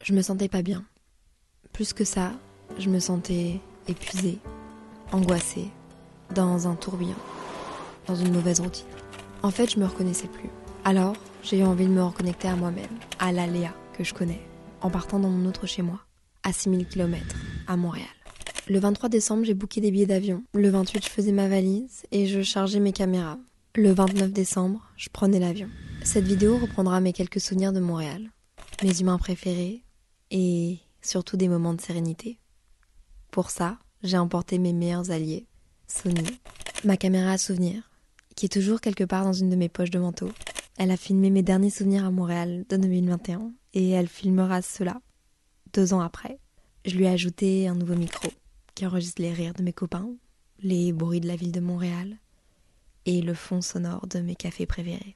Je me sentais pas bien. Plus que ça, je me sentais épuisée, angoissée, dans un tourbillon, dans une mauvaise routine. En fait, je me reconnaissais plus. Alors, j'ai eu envie de me reconnecter à moi-même, à la Léa que je connais, en partant dans mon autre chez moi, à 6000 km, à Montréal. Le 23 décembre, j'ai booké des billets d'avion. Le 28, je faisais ma valise et je chargeais mes caméras. Le 29 décembre, je prenais l'avion. Cette vidéo reprendra mes quelques souvenirs de Montréal, mes humains préférés et surtout des moments de sérénité. Pour ça, j'ai emporté mes meilleurs alliés, Sony, ma caméra à souvenirs, qui est toujours quelque part dans une de mes poches de manteau. Elle a filmé mes derniers souvenirs à Montréal de 2021 et elle filmera cela 2 ans après. Je lui ai ajouté un nouveau micro qui enregistre les rires de mes copains, les bruits de la ville de Montréal et le fond sonore de mes cafés préférés.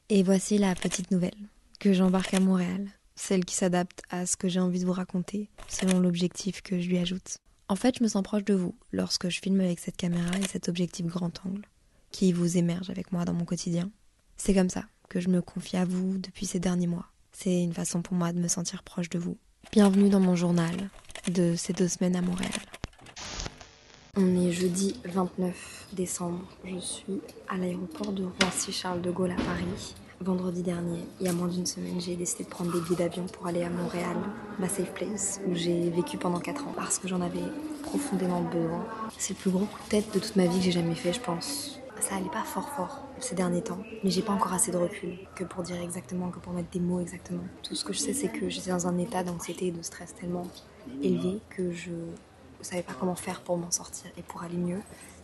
Et voici la petite nouvelle que j'embarque à Montréal, celle qui s'adapte à ce que j'ai envie de vous raconter selon l'objectif que je lui ajoute. En fait, je me sens proche de vous lorsque je filme avec cette caméra et cet objectif grand angle qui vous émerge avec moi dans mon quotidien. C'est comme ça que je me confie à vous depuis ces derniers mois. C'est une façon pour moi de me sentir proche de vous. Bienvenue dans mon journal de ces 2 semaines à Montréal. On est jeudi 29 décembre. Je suis à l'aéroport de Roissy-Charles de Gaulle à Paris. Vendredi dernier, il y a moins d'1 semaine, j'ai décidé de prendre des billets d'avion pour aller à Montréal, ma safe place, où j'ai vécu pendant 4 ans, parce que j'en avais profondément besoin. C'est le plus gros coup de tête de toute ma vie que j'ai jamais fait, je pense. Ça allait pas fort ces derniers temps, mais j'ai pas encore assez de recul que pour dire exactement, que pour mettre des mots exactement. Tout ce que je sais, c'est que j'étais dans un état d'anxiété et de stress tellement élevé que je savais pas comment faire pour m'en sortir et pour aller mieux.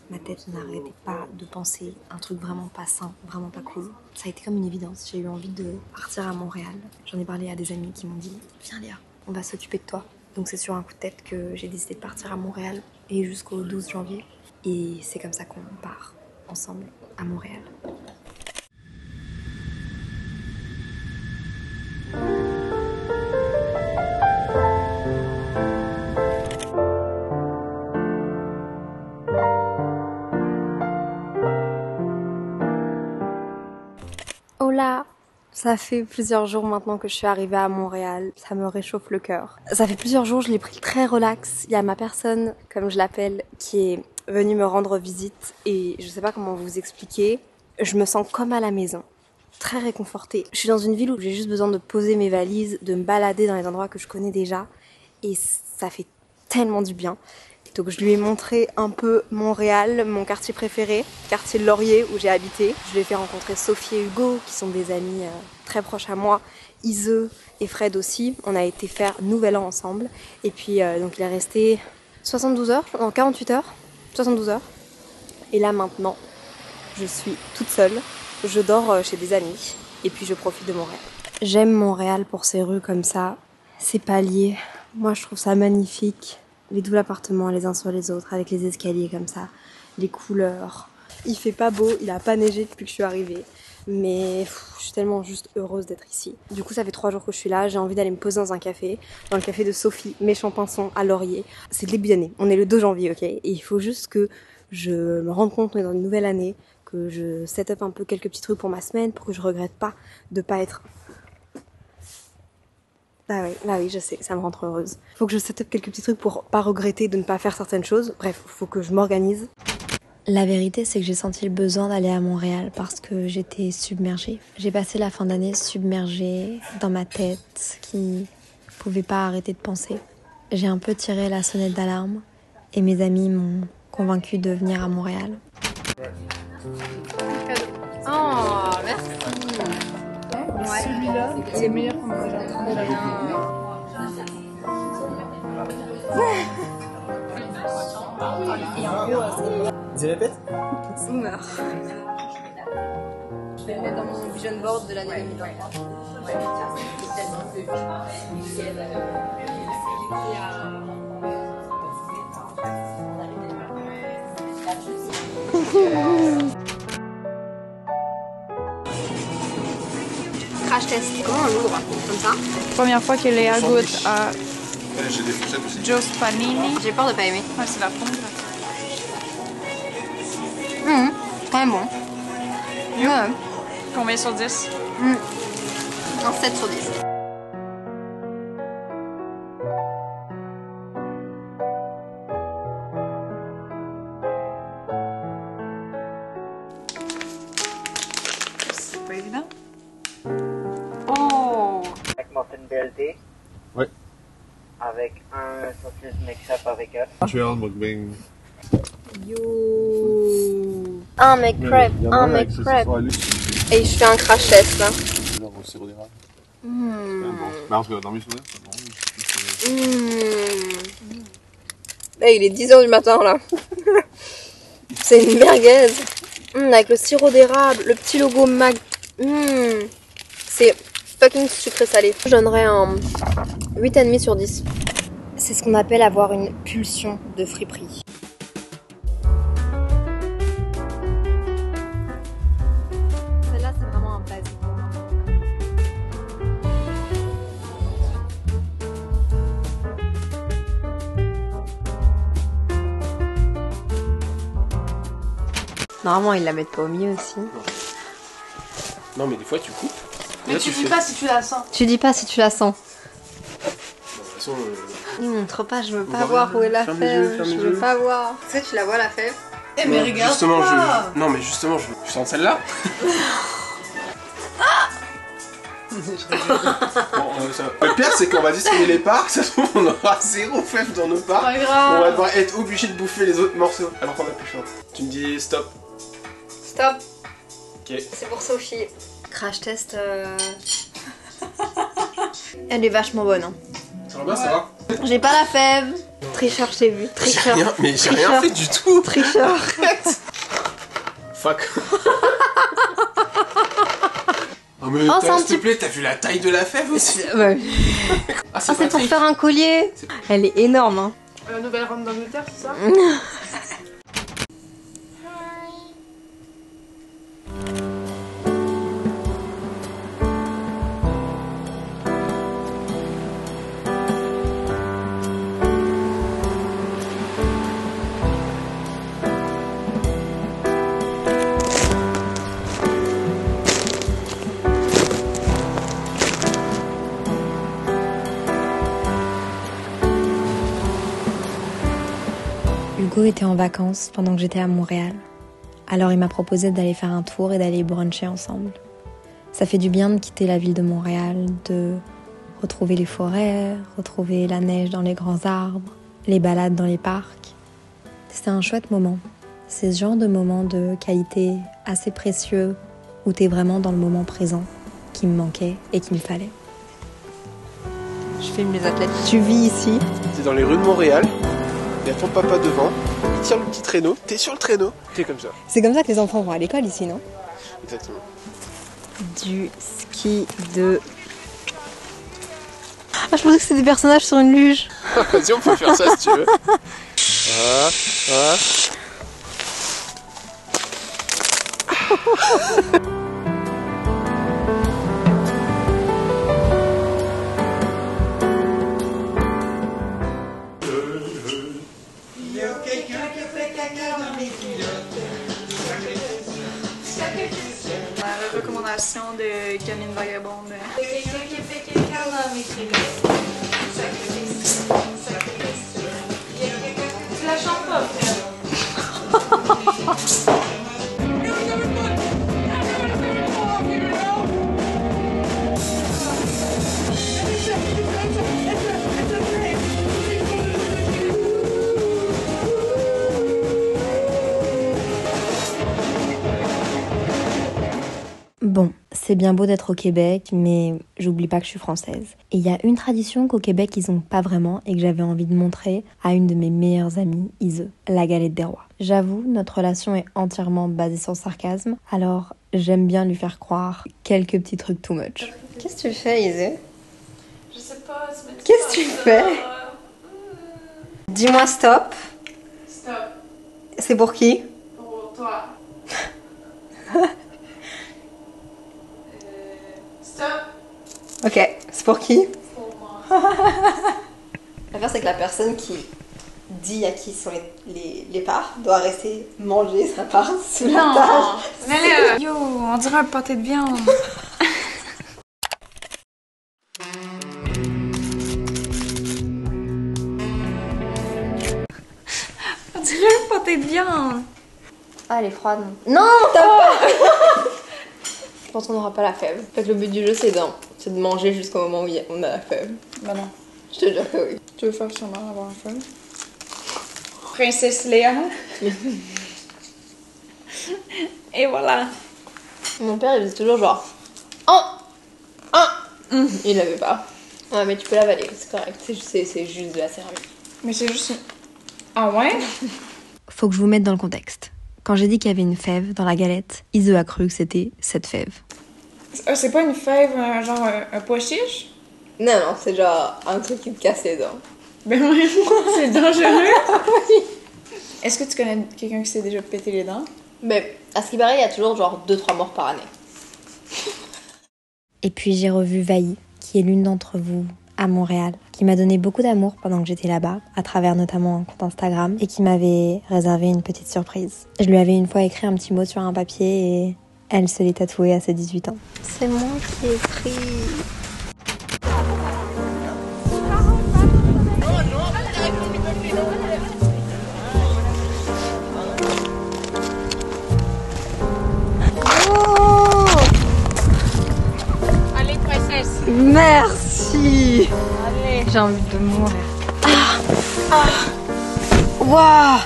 Ma tête n'arrêtait pas de penser un truc vraiment pas sain, vraiment pas cool. Ça a été comme une évidence, j'ai eu envie de partir à Montréal. J'en ai parlé à des amis qui m'ont dit « Viens Léa, on va s'occuper de toi ». Donc c'est sur un coup de tête que j'ai décidé de partir à Montréal et jusqu'au 12 janvier. Et c'est comme ça qu'on part ensemble à Montréal. Hola! Ça fait plusieurs jours maintenant que je suis arrivée à Montréal, ça me réchauffe le cœur. Ça fait plusieurs jours, je l'ai pris très relax. Il y a ma personne, comme je l'appelle, qui est venue me rendre visite et je sais pas comment vous expliquer. Je me sens comme à la maison, très réconfortée. Je suis dans une ville où j'ai juste besoin de poser mes valises, de me balader dans les endroits que je connais déjà et ça fait tellement du bien. Donc je lui ai montré un peu Montréal, mon quartier préféré, quartier de Laurier où j'ai habité. Je lui ai fait rencontrer Sophie et Hugo qui sont des amis très proches à moi, Ise et Fred aussi. On a été faire Nouvel An ensemble et puis donc il est resté 72 heures, non 48 heures, 72 heures. Et là maintenant, je suis toute seule, je dors chez des amis et puis je profite de Montréal. J'aime Montréal pour ses rues comme ça, ses paliers, moi je trouve ça magnifique. Les doubles appartements les uns sur les autres, avec les escaliers comme ça, les couleurs. Il fait pas beau, il a pas neigé depuis que je suis arrivée, mais je suis tellement juste heureuse d'être ici. Du coup, ça fait 3 jours que je suis là, j'ai envie d'aller me poser dans un café, dans le café de Sophie, Méchampinson à Laurier. C'est le début d'année, on est le 2 janvier, ok? Et il faut juste que je me rende compte qu'on est dans une nouvelle année, que je set up un peu quelques petits trucs pour ma semaine, pour que je regrette pas de pas être... Bah oui, je sais, ça me rend trop heureuse. Faut que je set up quelques petits trucs pour pas regretter de ne pas faire certaines choses. Bref, faut que je m'organise. La vérité, c'est que j'ai senti le besoin d'aller à Montréal parce que j'étais submergée. J'ai passé la fin d'année submergée dans ma tête qui pouvait pas arrêter de penser. J'ai un peu tiré la sonnette d'alarme et mes amis m'ont convaincue de venir à Montréal. Oh, merci. Ouais. Celui-là, c'est meilleur qu'on mange. Et en gros, Dis répète. Zoomer. Je vais le mettre dans mon vision board de l'année 2023. Crash test, comment on l'ouvre? Comme ça? Première fois que Léa goûte à J'ai des fourchettes aussi. Joe's Panini. J'ai peur de pas aimer. Ouais, c'est la pompe. C'est quand même bon. Ouais. Combien sur 10? Un 7 sur 10. thé. Ouais. Avec un saucisse mix-up avec œuf. Je vais un mukbang. Un McCrab, un McCrab. Et je fais un crash test là. Genre au sirop d'érable. Bah on se regarde dormir sur l'air. Là, il est 10h du matin là. C'est une merguez. Avec le sirop d'érable, le petit logo Mag. C'est fucking sucré salé. Je donnerais un 8,5 sur 10. C'est ce qu'on appelle avoir une pulsion de friperie. Celle-là, c'est vraiment un basique pour moi. Normalement, ils la mettent pas au milieu aussi. Non, mais des fois tu coupes. Mais tu dis pas si tu la sens. Tu dis pas si tu la sens. De toute façon, Il montre pas, je veux pas voit voir rien. où est la Ferme les yeux, fève. ferme Je les veux yeux. pas voir. Tu sais, tu la vois la fève. Eh mais regarde justement, pas. non, mais justement, je sens celle-là. Bon, ça... Le pire, c'est qu'on va distribuer les parts. Ça se trouve, on aura 0 fève dans nos parts. Pas grave. On va devoir être obligé de bouffer les autres morceaux alors qu'on a plus faim. Tu me dis stop. Stop. Ok. C'est pour Sophie. Crash test. Elle est vachement bonne. Hein. Ça va bien, ça va? J'ai pas la fève. Tricheur, je t'ai vu. J'ai Tricheur. rien, mais j'ai rien Tricheur. fait du tout. Tricheur. Fuck. Oh mais Oh, c'est un s'il te petit- plaît, t'as vu la taille de la fève aussi? Ouais. Ah, Ah, c'est pour Patrick. faire un collier. C'est- Elle est énorme. Hein. Nouvelle reine d'Angleterre, c'est ça? Hugo était en vacances pendant que j'étais à Montréal. Alors il m'a proposé d'aller faire un tour et d'aller bruncher ensemble. Ça fait du bien de quitter la ville de Montréal, de retrouver les forêts, retrouver la neige dans les grands arbres, les balades dans les parcs. C'était un chouette moment. C'est ce genre de moment de qualité assez précieux où t'es vraiment dans le moment présent qui me manquait et qu'il me fallait. Je filme les athlètes. Tu vis ici. T'es dans les rues de Montréal, il y a ton papa devant, il tire le petit traîneau, t'es sur le traîneau, t'es comme ça. C'est comme ça que les enfants vont à l'école ici, non? Exactement. Du ski de... Ah, je pensais que c'était des personnages sur une luge. Vas-y, on peut faire ça si tu veux. Ah, ah. La recommandation de Camille Vagabonde. Tu la chantes pas, frère. Bon, c'est bien beau d'être au Québec, mais j'oublie pas que je suis française. Et il y a une tradition qu'au Québec ils ont pas vraiment et que j'avais envie de montrer à une de mes meilleures amies, Ise, la galette des rois. J'avoue, notre relation est entièrement basée sur le sarcasme, alors j'aime bien lui faire croire quelques petits trucs too much. Qu'est-ce que tu fais, Ise? Je sais pas, Qu'est-ce que tu fais? Dis-moi stop. Stop. C'est pour qui? Pour toi. Stop. Ok, c'est pour qui? Pour moi. L'affaire, c'est que la personne qui dit à qui sont les parts doit rester manger sa part sous la Non. table. Mais là, yo, on dirait un pâté de viande. On dirait un pâté de viande. Ah, elle est froide. Non, t'as pas. Je pense qu'on n'aura pas la fève. En fait, le but du jeu, c'est d'en C'est de manger jusqu'au moment où on a la fève. Ben non. Je te jure que oui. Tu veux faire sûrement avoir un feu? Princesse Léa. Et voilà. Mon père, il faisait toujours genre... Il l'avait pas. Ouais, mais tu peux l'avaler, c'est correct. C'est juste de la céramique. Mais c'est juste... Ah ouais? Faut que je vous mette dans le contexte. Quand j'ai dit qu'il y avait une fève dans la galette, Iso a cru que c'était cette fève. C'est pas une fève, genre un pois chiche? Non, non, c'est genre un truc qui te casse les dents. Ben oui, c'est dangereux. Est-ce que tu connais quelqu'un qui s'est déjà pété les dents? Mais à ce qui paraît, il y a toujours genre 2-3 morts par année. Et puis j'ai revu Vaï, qui est l'une d'entre vous à Montréal, qui m'a donné beaucoup d'amour pendant que j'étais là-bas, à travers notamment un compte Instagram, et qui m'avait réservé une petite surprise. Je lui avais une fois écrit un petit mot sur un papier et elle se l'est tatouée à ses 18 ans. C'est moi qui ai écrit. Allez, princesse. Merci. Allez. J'ai envie de mourir. Waouh.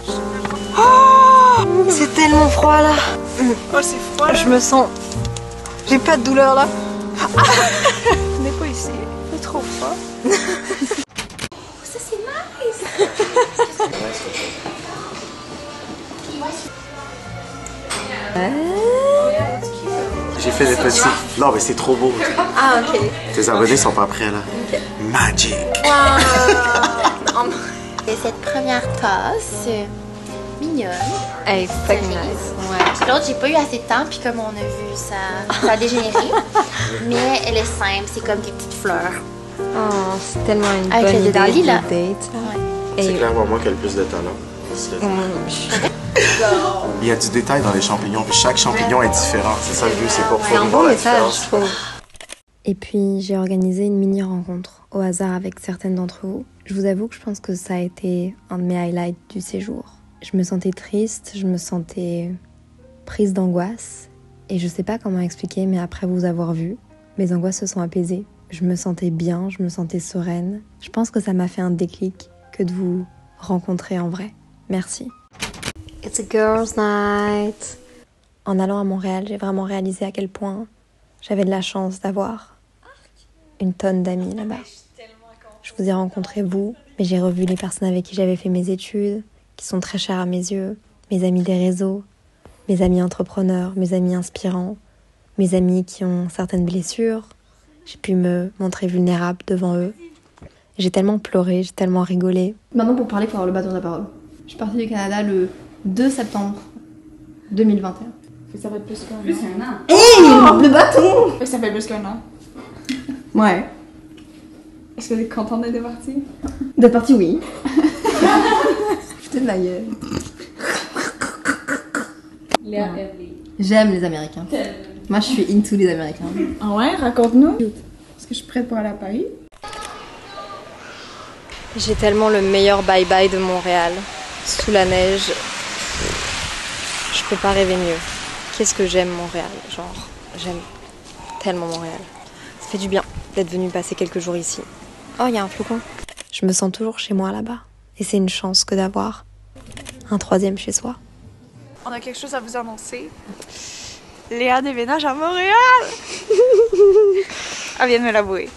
C'est tellement froid là. Oh, c'est froid. Je me sens... J'ai pas de douleur là. On n'est pas ici. C'est trop froid. Ça, c'est nice! J'ai fait des petits. Non, mais c'est trop beau. Ah ok. Tes abonnés sont pas prêts là. Magic. Et cette première tasse, mignonne. Hey, fucking nice. Ouais. L'autre, j'ai pas eu assez de temps, puis comme on a vu, ça a dégénéré. Mais elle est simple, c'est comme des petites fleurs. Oh, c'est tellement une Avec bonne le idée dédale de là. date. Ouais. C'est Et... clairement moi qui ai le plus de talent. Il y a du détail dans les champignons, puis chaque champignon est différent. C'est ça le but, c'est pour C'est un pouvoir bon voir la message, différence. je trouve. Et puis, j'ai organisé une mini-rencontre au hasard avec certaines d'entre vous. Je vous avoue que je pense que ça a été un de mes highlights du séjour. Je me sentais triste, je me sentais prise d'angoisse. Et je sais pas comment expliquer, mais après vous avoir vu, mes angoisses se sont apaisées. Je me sentais bien, je me sentais sereine. Je pense que ça m'a fait un déclic que de vous rencontrer en vrai. Merci. It's a girls' night. En allant à Montréal, j'ai vraiment réalisé à quel point j'avais de la chance d'avoir une tonne d'amis là-bas. Je vous ai rencontré vous, mais j'ai revu les personnes avec qui j'avais fait mes études, qui sont très chères à mes yeux, mes amis des réseaux, mes amis entrepreneurs, mes amis inspirants, mes amis qui ont certaines blessures. J'ai pu me montrer vulnérable devant eux. J'ai tellement pleuré, j'ai tellement rigolé. Maintenant, pour parler, il faut avoir le bâton de la parole. Je suis partie du Canada le 2 septembre 2021. Ça fait plus qu'un an. Hey, le bâton! Ça fait plus qu'un an. Ouais. Est-ce que t'es contente d'être partie? D'être partie, oui. Putain de ma gueule. Léa, J'aime les Américains. Moi, je suis into les Américains. Ah ouais? Raconte-nous. Est-ce que je suis prête pour aller à Paris? J'ai tellement le meilleur bye-bye de Montréal. Sous la neige. Je peux pas rêver mieux. Qu'est-ce que j'aime Montréal, genre, j'aime tellement Montréal. Ça fait du bien d'être venu passer quelques jours ici. Oh, il y a un flocon. Je me sens toujours chez moi là-bas. Et c'est une chance que d'avoir un troisième chez soi. On a quelque chose à vous annoncer. Léa déménage à Montréal! Elle vient de me l'avouer.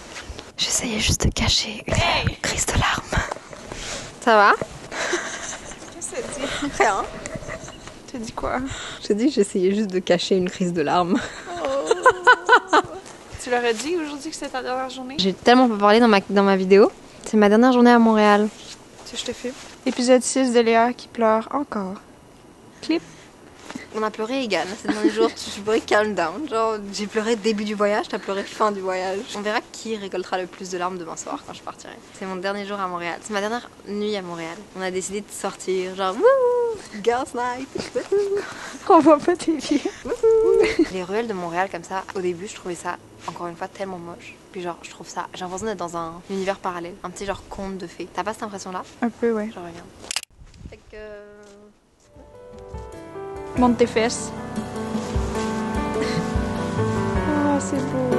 J'essayais juste de cacher une crise de larmes. Ça va? Qu'est-ce que ça dit? Rien. Tu dis quoi? Je te dis que j'essayais juste de cacher une crise de larmes. Tu leur as dit aujourd'hui que c'était ta dernière journée? J'ai tellement pas parlé dans ma vidéo. C'est ma dernière journée à Montréal. Tu sais, je te filme. Épisode 6 de Léa qui pleure encore. Clip. On a pleuré égal. Ces derniers jours, j'ai pleuré calm down. Genre, j'ai pleuré début du voyage, t'as pleuré fin du voyage. On verra qui récoltera le plus de larmes demain soir quand je partirai. C'est mon dernier jour à Montréal. C'est ma dernière nuit à Montréal. On a décidé de sortir, genre, wouhou, girls night. On voit pas tes pieds. Les ruelles de Montréal comme ça, au début, je trouvais ça, encore une fois, tellement moche. Puis genre, je trouve ça, j'ai l'impression d'être dans un univers parallèle. Un petit genre conte de fées. T'as pas cette impression-là? Un peu, ouais. Je reviens. Fait que... Monte tes fesses. Ah, c'est beau.